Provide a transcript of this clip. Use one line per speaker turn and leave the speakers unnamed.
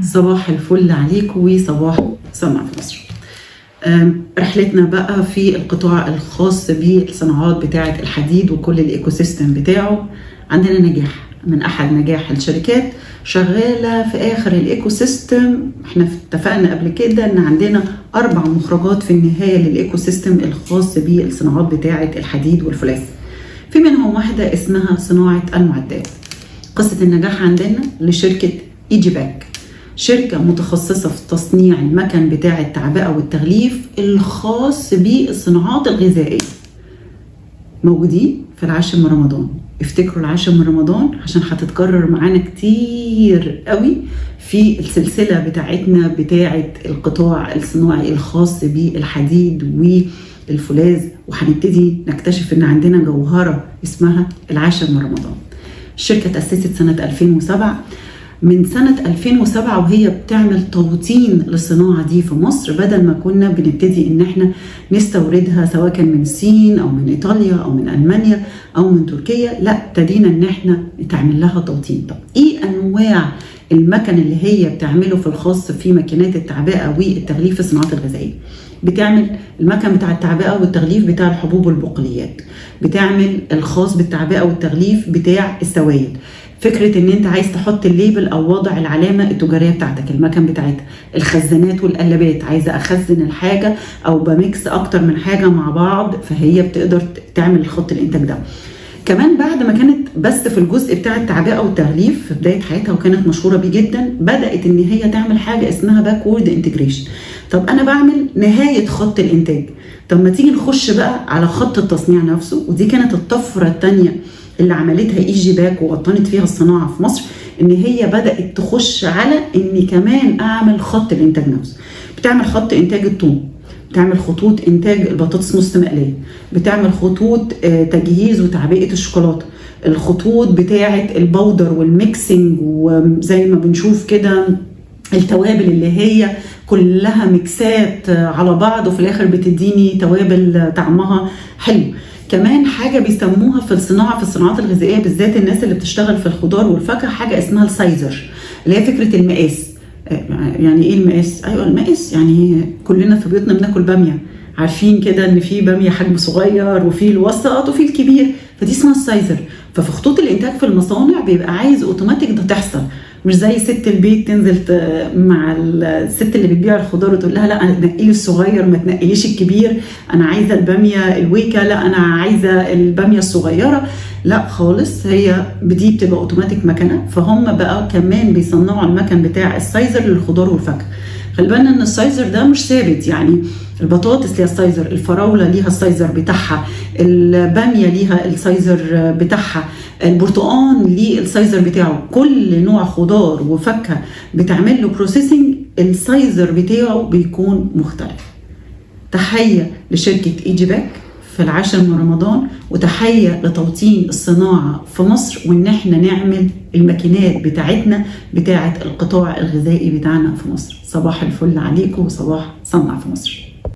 صباح الفل عليكم وصباح صنع في مصر. رحلتنا بقى في القطاع الخاص بالصناعات بتاعة الحديد وكل الايكو سيستم بتاعه. عندنا نجاح من احد نجاح الشركات شغالة في اخر الايكو سيستم. احنا اتفقنا قبل كده ان عندنا 4 مخرجات في النهاية للايكو سيستم الخاص بالصناعات بتاعة الحديد والفولاذ. في منهم واحدة اسمها صناعة المعدات. قصة النجاح عندنا لشركة ايجي باك، شركة متخصصة في تصنيع المكن بتاع التعبئة والتغليف الخاص بالصناعات الغذائية. موجودين في العاشر من رمضان. افتكروا العاشر من رمضان عشان هتتكرر معانا كتير قوي في السلسلة بتاعتنا بتاعة القطاع الصناعي الخاص بالحديد والفولاذ، وهنبتدي نكتشف ان عندنا جوهرة اسمها العاشر من رمضان. الشركة تأسست سنة 2007. من سنة 2007 وهي بتعمل توطين للصناعة دي في مصر، بدل ما كنا بنبتدي ان احنا نستوردها سواء كان من الصين او من ايطاليا او من المانيا او من تركيا، لا ابتدينا ان احنا نتعمل لها توطين. طب ايه انواع المكن اللي هي بتعمله في الخاص في ماكينات التعبئة والتغليف في الصناعات الغذائية؟ بتعمل المكن بتاع التعبئة والتغليف بتاع الحبوب والبقوليات، بتعمل الخاص بالتعبئة والتغليف بتاع السوائل. فكرة ان انت عايز تحط الليبل او وضع العلامة التجارية بتاعتك، المكن بتاعتها، الخزانات والقلابات، عايزة اخزن الحاجة او بميكس اكتر من حاجة مع بعض، فهي بتقدر تعمل خط الانتاج ده. كمان بعد ما كانت بس في الجزء بتاع التعبئة والتغليف في بداية حياتها وكانت مشهورة بيه جدا، بدأت ان هي تعمل حاجة اسمها باكورد انتجريشن. طب انا بعمل نهاية خط الانتاج، طب ما تيجي نخش بقى على خط التصنيع نفسه. ودي كانت الطفرة الثانية اللي عملتها ايجي باك ووطنت فيها الصناعة في مصر، ان هي بدأت تخش على اني كمان اعمل خط الانتاج نفسه. بتعمل خط انتاج الثوم، بتعمل خطوط انتاج البطاطس نص مقليه، بتعمل خطوط تجهيز وتعبئه الشوكولاته، الخطوط بتاعه البودر والميكسنج، وزي ما بنشوف كده التوابل اللي هي كلها ميكسات على بعض وفي الاخر بتديني توابل طعمها حلو. كمان حاجه بيسموها في الصناعه في الصناعات الغذائيه بالذات الناس اللي بتشتغل في الخضار والفاكهه، حاجه اسمها السايزر، اللي هي فكره المقاس. يعني ايه المقاس؟ ايوه المقاس، يعني كلنا في بيوتنا بناكل باميه، عارفين كده ان في باميه حجم صغير وفي الوسط وفي الكبير، فدي اسمها السايزر. ففي خطوط الانتاج في المصانع بيبقى عايز اوتوماتيك ده تحصل، مش زي ست البيت تنزل مع الست اللي بتبيع الخضار وتقول لها لا نقلي الصغير ما تنقليش الكبير، انا عايزه الباميه الويكه، لا انا عايزه الباميه الصغيره، لا خالص. هي دي بتبقى اوتوماتيك مكنه. فهم بقى كمان بيصنعوا المكن بتاع السايزر للخضار والفاكهه. خلي بالنا ان السايزر ده مش ثابت، يعني البطاطس ليها السايزر، الفراوله ليها السايزر بتاعها، الباميه ليها السايزر بتاعها، البرتقان ليه السايزر بتاعه. كل نوع خضار وفاكهه بتعمل له بروسيسنج السايزر بتاعه بيكون مختلف. تحيه لشركه ايجي باك في العاشر من رمضان، وتحيه لتوطين الصناعه في مصر، وان احنا نعمل الماكينات بتاعتنا بتاعه القطاع الغذائي بتاعنا في مصر. صباح الفل عليكم وصباح صنع في مصر.